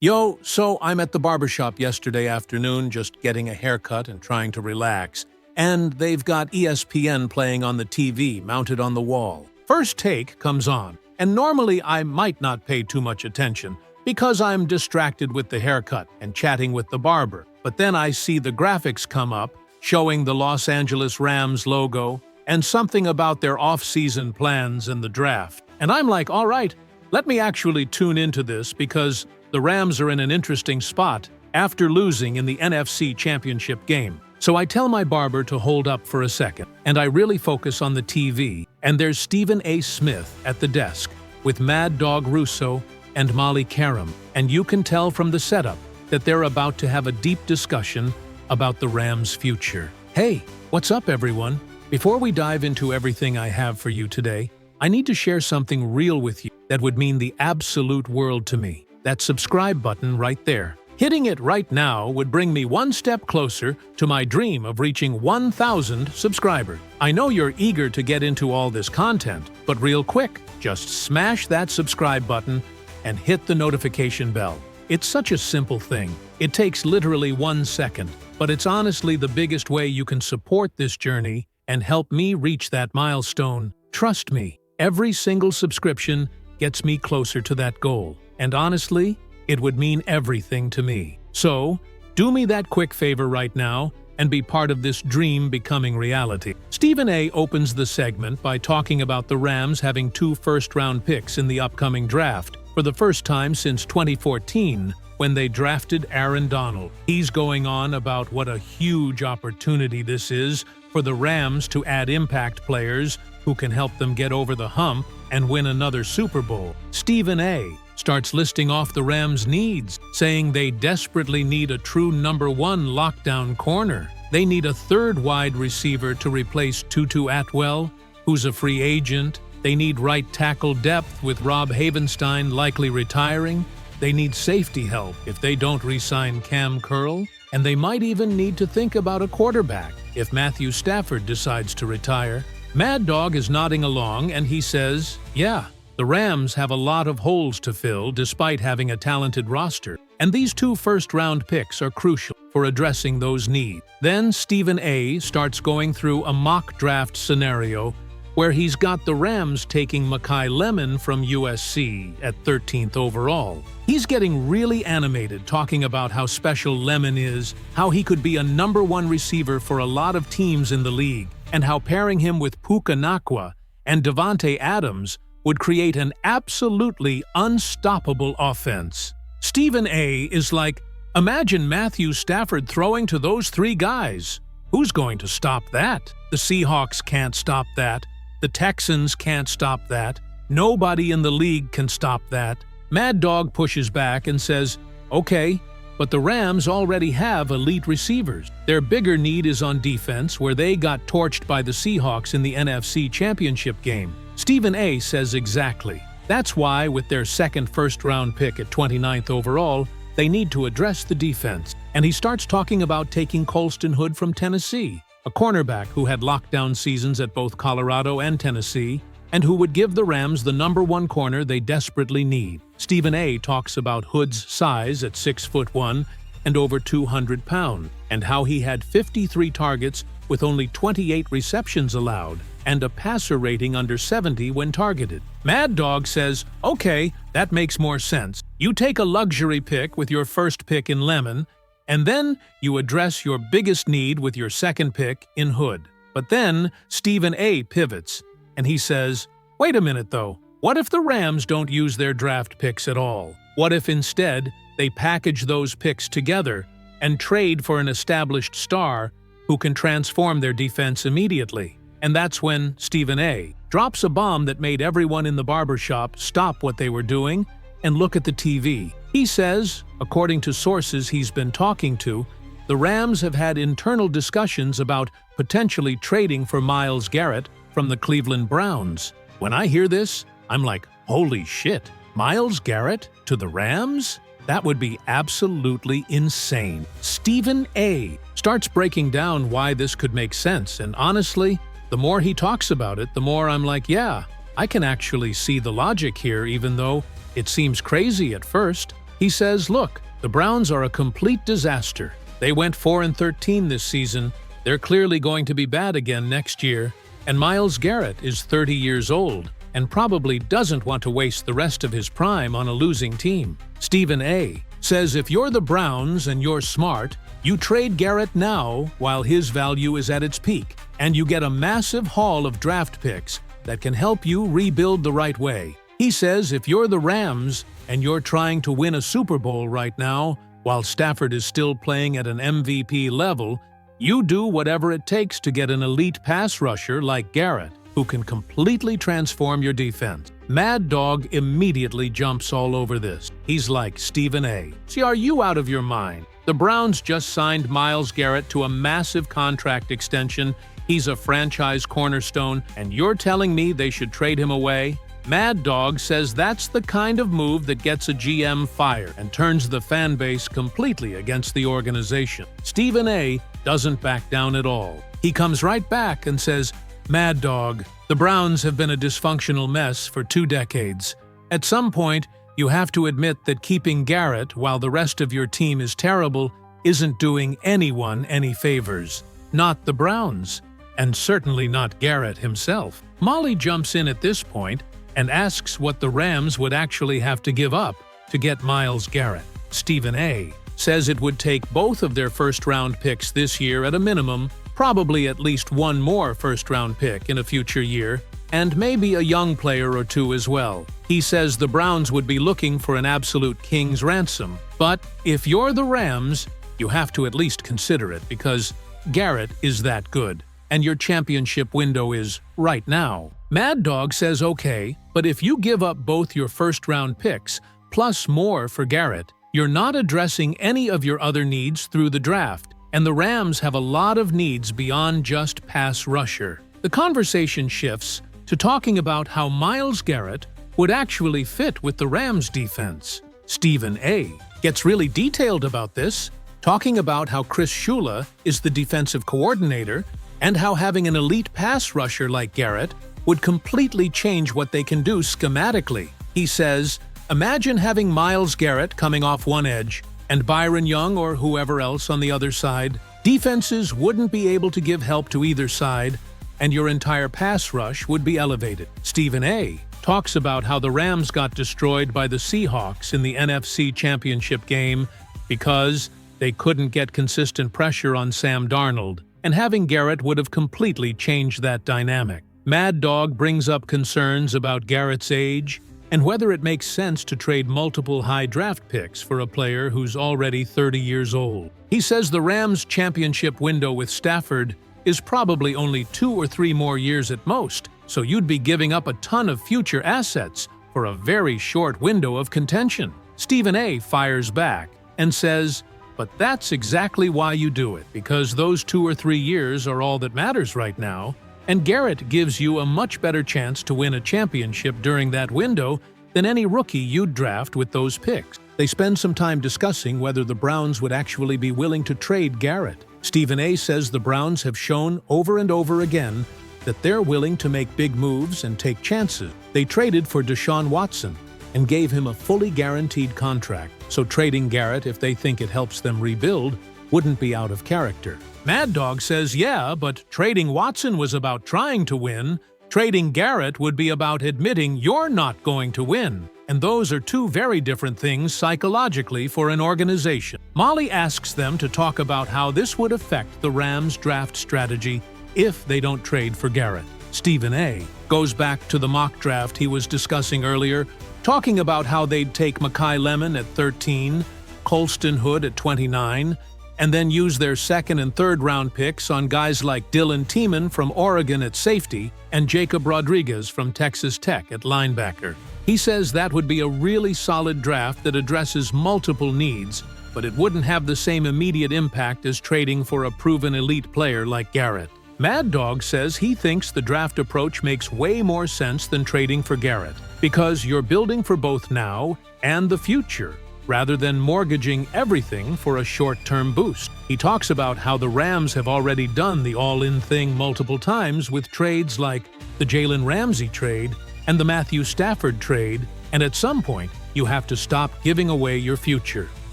Yo, so I'm at the barbershop yesterday afternoon just getting a haircut and trying to relax. And they've got ESPN playing on the TV mounted on the wall. First Take comes on, and normally I might not pay too much attention because I'm distracted with the haircut and chatting with the barber. But then I see the graphics come up showing the Los Angeles Rams logo and something about their off-season plans and the draft. And I'm like, all right, let me actually tune into this because the Rams are in an interesting spot after losing in the NFC Championship game. So I tell my barber to hold up for a second, and I really focus on the TV, and there's Stephen A. Smith at the desk with Mad Dog Russo and Molly Karam, and you can tell from the setup that they're about to have a deep discussion about the Rams' future. Hey, what's up everyone? Before we dive into everything I have for you today, I need to share something real with you that would mean the absolute world to me. That subscribe button right there. Hitting it right now would bring me one step closer to my dream of reaching 1,000 subscribers. I know you're eager to get into all this content, but real quick, just smash that subscribe button and hit the notification bell. It's such a simple thing. It takes literally 1 second, but it's honestly the biggest way you can support this journey and help me reach that milestone. Trust me, every single subscription gets me closer to that goal. And honestly, it would mean everything to me. So, do me that quick favor right now and be part of this dream becoming reality. Stephen A. opens the segment by talking about the Rams having 2 first-round picks in the upcoming draft for the first time since 2014 when they drafted Aaron Donald. He's going on about what a huge opportunity this is for the Rams to add impact players who can help them get over the hump and win another Super Bowl. Stephen A. starts listing off the Rams' needs, saying they desperately need a true number 1 lockdown corner. They need a third wide receiver to replace Tutu Atwell, who's a free agent. They need right tackle depth with Rob Havenstein likely retiring. They need safety help if they don't re-sign Cam Curl. And they might even need to think about a quarterback if Matthew Stafford decides to retire. Mad Dog is nodding along and he says, yeah, the Rams have a lot of holes to fill despite having a talented roster, and these 2 first-round picks are crucial for addressing those needs. Then Stephen A. starts going through a mock draft scenario where he's got the Rams taking Mekhi Lemon from USC at 13th overall. He's getting really animated talking about how special Lemon is, how he could be a number 1 receiver for a lot of teams in the league, and how pairing him with Puka Nacua and Devontae Adams would create an absolutely unstoppable offense. Stephen A. is like, imagine Matthew Stafford throwing to those 3 guys. Who's going to stop that? The Seahawks can't stop that. The Texans can't stop that. Nobody in the league can stop that. Mad Dog pushes back and says, okay, but the Rams already have elite receivers. Their bigger need is on defense, where they got torched by the Seahawks in the NFC Championship game. Stephen A. says exactly. That's why, with their second first-round pick at 29th overall, they need to address the defense. And he starts talking about taking Colston Hood from Tennessee, a cornerback who had lockdown seasons at both Colorado and Tennessee, and who would give the Rams the number 1 corner they desperately need. Stephen A. talks about Hood's size at 6'1" and over 200 pounds, and how he had 53 targets with only 28 receptions allowed, and a passer rating under 70 when targeted. Mad Dog says, okay, that makes more sense. You take a luxury pick with your first pick in Lemon, and then you address your biggest need with your second pick in Hood. But then Stephen A. pivots, and he says, wait a minute though, what if the Rams don't use their draft picks at all? What if instead they package those picks together and trade for an established star who can transform their defense immediately? And that's when Stephen A. drops a bomb that made everyone in the barbershop stop what they were doing and look at the TV. He says, according to sources he's been talking to, the Rams have had internal discussions about potentially trading for Myles Garrett from the Cleveland Browns. When I hear this, I'm like, holy shit, Myles Garrett to the Rams? That would be absolutely insane. Stephen A. starts breaking down why this could make sense, and honestly, the more he talks about it, the more I'm like, yeah, I can actually see the logic here, even though it seems crazy at first. He says, look, the Browns are a complete disaster. They went 4-13 this season. They're clearly going to be bad again next year. And Myles Garrett is 30 years old and probably doesn't want to waste the rest of his prime on a losing team. Stephen A. says if you're the Browns and you're smart, you trade Garrett now while his value is at its peak, and you get a massive haul of draft picks that can help you rebuild the right way. He says if you're the Rams and you're trying to win a Super Bowl right now, while Stafford is still playing at an MVP level, you do whatever it takes to get an elite pass rusher like Garrett, who can completely transform your defense. Mad Dog immediately jumps all over this. He's like, Stephen A. See, are you out of your mind? The Browns just signed Myles Garrett to a massive contract extension. He's a franchise cornerstone, and you're telling me they should trade him away? Mad Dog says that's the kind of move that gets a GM fired and turns the fan base completely against the organization. Stephen A. doesn't back down at all. He comes right back and says, Mad Dog, the Browns have been a dysfunctional mess for 2 decades. At some point, you have to admit that keeping Garrett while the rest of your team is terrible isn't doing anyone any favors. Not the Browns, and certainly not Garrett himself. Molly jumps in at this point and asks what the Rams would actually have to give up to get Myles Garrett. Stephen A. says it would take both of their first-round picks this year at a minimum, probably at least one more first-round pick in a future year, and maybe a young player or two as well. He says the Browns would be looking for an absolute king's ransom. But if you're the Rams, you have to at least consider it because Garrett is that good, and your championship window is right now. Mad Dog says okay, but if you give up both your first-round picks, plus more for Garrett, you're not addressing any of your other needs through the draft, and the Rams have a lot of needs beyond just pass rusher. The conversation shifts to talking about how Myles Garrett would actually fit with the Rams' defense. Stephen A. gets really detailed about this, talking about how Chris Shula is the defensive coordinator and how having an elite pass rusher like Garrett would completely change what they can do schematically. He says, imagine having Myles Garrett coming off one edge and Byron Young or whoever else on the other side. Defenses wouldn't be able to give help to either side, and your entire pass rush would be elevated. Stephen A. talks about how the Rams got destroyed by the Seahawks in the NFC Championship game because they couldn't get consistent pressure on Sam Darnold, and having Garrett would have completely changed that dynamic. Mad Dog brings up concerns about Garrett's age and whether it makes sense to trade multiple high draft picks for a player who's already 30 years old. He says the Rams' championship window with Stafford is probably only 2 or 3 more years at most, so you'd be giving up a ton of future assets for a very short window of contention. Stephen A. fires back and says, but that's exactly why you do it, because those 2 or 3 years are all that matters right now, and Garrett gives you a much better chance to win a championship during that window than any rookie you'd draft with those picks. They spend some time discussing whether the Browns would actually be willing to trade Garrett. Stephen A. says the Browns have shown over and over again that they're willing to make big moves and take chances. They traded for Deshaun Watson and gave him a fully guaranteed contract, so trading Garrett if they think it helps them rebuild wouldn't be out of character. Mad Dog says, yeah, but trading Watson was about trying to win. Trading Garrett would be about admitting you're not going to win. And those are 2 very different things psychologically for an organization. Molly asks them to talk about how this would affect the Rams' draft strategy if they don't trade for Garrett. Stephen A. goes back to the mock draft he was discussing earlier, talking about how they'd take Mekhi Lemon at 13, Colston Hood at 29, and then use their 2nd and 3rd round picks on guys like Dylan Tiemann from Oregon at safety and Jacob Rodriguez from Texas Tech at linebacker. He says that would be a really solid draft that addresses multiple needs, but it wouldn't have the same immediate impact as trading for a proven elite player like Garrett. Mad Dog says he thinks the draft approach makes way more sense than trading for Garrett, because you're building for both now and the future, rather than mortgaging everything for a short-term boost. He talks about how the Rams have already done the all-in thing multiple times with trades like the Jalen Ramsey trade and the Matthew Stafford trade, and at some point, you have to stop giving away your future.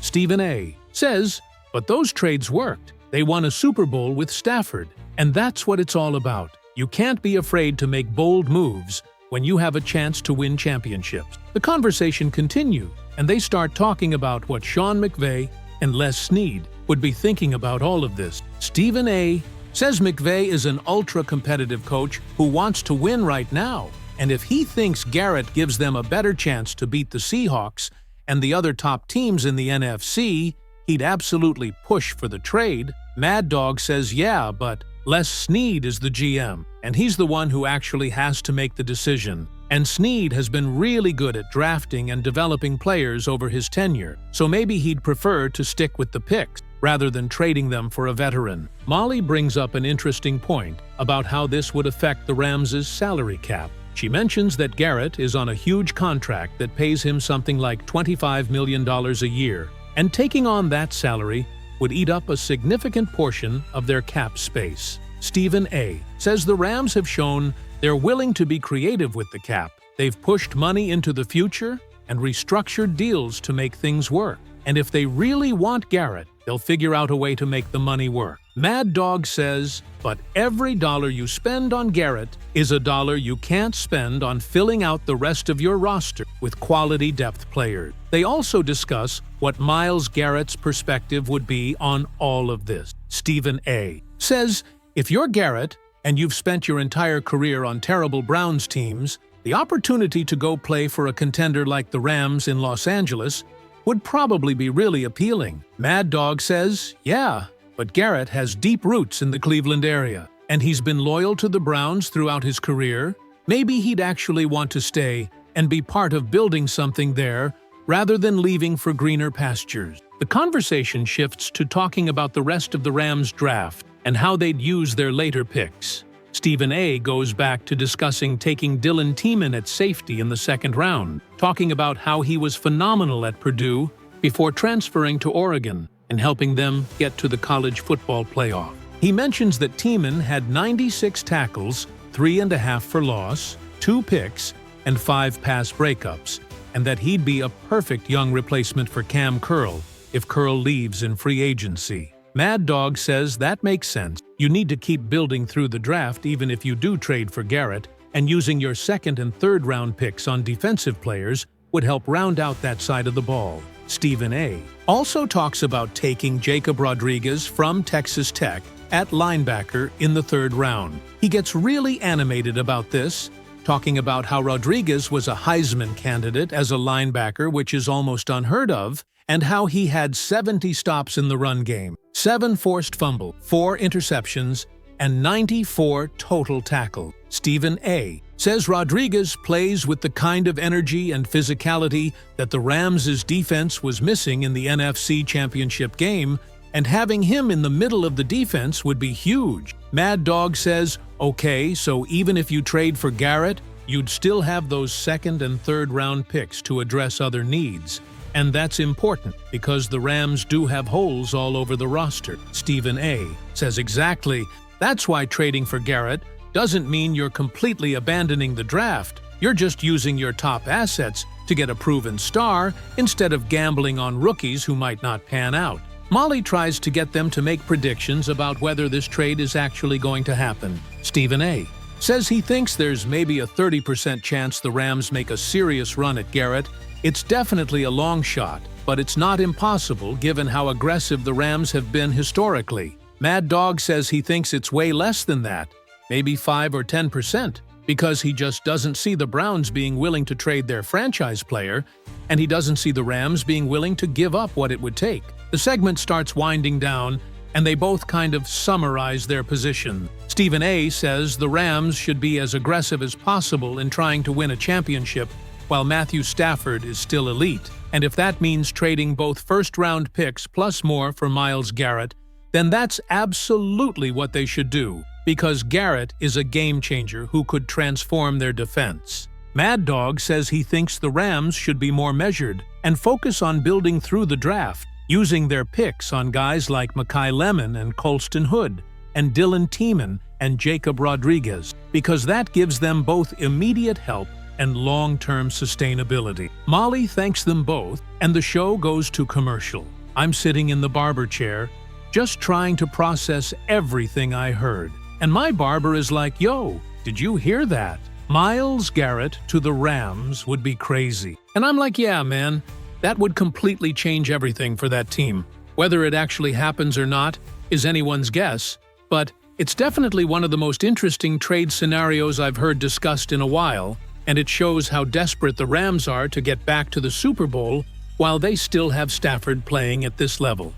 Stephen A. says, but those trades worked. They won a Super Bowl with Stafford, and that's what it's all about. You can't be afraid to make bold moves when you have a chance to win championships. The conversation continued, and they start talking about what Sean McVay and Les Snead would be thinking about all of this. Stephen A. says McVay is an ultra-competitive coach who wants to win right now, and if he thinks Garrett gives them a better chance to beat the Seahawks and the other top teams in the NFC, he'd absolutely push for the trade. Mad Dog says yeah, but Les Snead is the GM, and he's the one who actually has to make the decision. And Snead has been really good at drafting and developing players over his tenure, so maybe he'd prefer to stick with the picks rather than trading them for a veteran. Molly brings up an interesting point about how this would affect the Rams' salary cap. She mentions that Garrett is on a huge contract that pays him something like $25 million a year, and taking on that salary would eat up a significant portion of their cap space. Stephen A. says the Rams have shown they're willing to be creative with the cap. They've pushed money into the future and restructured deals to make things work. And if they really want Garrett, they'll figure out a way to make the money work. Mad Dog says, but every dollar you spend on Garrett is a dollar you can't spend on filling out the rest of your roster with quality depth players. They also discuss what Myles Garrett's perspective would be on all of this. Stephen A. says, if you're Garrett and you've spent your entire career on terrible Browns teams, the opportunity to go play for a contender like the Rams in Los Angeles would probably be really appealing. Mad Dog says, yeah, but Garrett has deep roots in the Cleveland area, and he's been loyal to the Browns throughout his career. Maybe he'd actually want to stay and be part of building something there rather than leaving for greener pastures. The conversation shifts to talking about the rest of the Rams draft and how they'd use their later picks. Stephen A. goes back to discussing taking Dylan Tiemann at safety in the second round, talking about how he was phenomenal at Purdue before transferring to Oregon and helping them get to the college football playoff. He mentions that Tiemann had 96 tackles, 3.5 for loss, 2 picks, and 5 pass breakups, and that he'd be a perfect young replacement for Cam Curl if Curl leaves in free agency. Mad Dog says that makes sense. You need to keep building through the draft even if you do trade for Garrett, and using your second and third round picks on defensive players would help round out that side of the ball. Stephen A. also talks about taking Jacob Rodriguez from Texas Tech at linebacker in the third round. He gets really animated about this, talking about how Rodriguez was a Heisman candidate as a linebacker, which is almost unheard of, and how he had 70 stops in the run game, 7 forced fumbles, 4 interceptions, and 94 total tackles. Stephen A. says Rodriguez plays with the kind of energy and physicality that the Rams' defense was missing in the NFC Championship game, and having him in the middle of the defense would be huge. Mad Dog says, okay, so even if you trade for Garrett, you'd still have those second and third round picks to address other needs. And that's important because the Rams do have holes all over the roster. Stephen A. says exactly, that's why trading for Garrett doesn't mean you're completely abandoning the draft. You're just using your top assets to get a proven star instead of gambling on rookies who might not pan out. Molly tries to get them to make predictions about whether this trade is actually going to happen. Stephen A. says he thinks there's maybe a 30% chance the Rams make a serious run at Garrett. It's definitely a long shot, but it's not impossible given how aggressive the Rams have been historically. Mad Dog says he thinks it's way less than that, maybe 5 or 10%, because he just doesn't see the Browns being willing to trade their franchise player, and he doesn't see the Rams being willing to give up what it would take. The segment starts winding down, and they both kind of summarize their position. Stephen A. says the Rams should be as aggressive as possible in trying to win a championship, while Matthew Stafford is still elite. And if that means trading both first-round picks plus more for Myles Garrett, then that's absolutely what they should do, because Garrett is a game-changer who could transform their defense. Mad Dog says he thinks the Rams should be more measured and focus on building through the draft, using their picks on guys like Mekhi Lemon and Colston Hood, and Dylan Tiemann and Jacob Rodriguez, because that gives them both immediate help and long-term sustainability. Molly thanks them both, and the show goes to commercial. I'm sitting in the barber chair, just trying to process everything I heard. And my barber is like, "Yo, did you hear that? Myles Garrett to the Rams would be crazy." And I'm like, "Yeah, man, that would completely change everything for that team." Whether it actually happens or not is anyone's guess, but it's definitely one of the most interesting trade scenarios I've heard discussed in a while, and it shows how desperate the Rams are to get back to the Super Bowl while they still have Stafford playing at this level.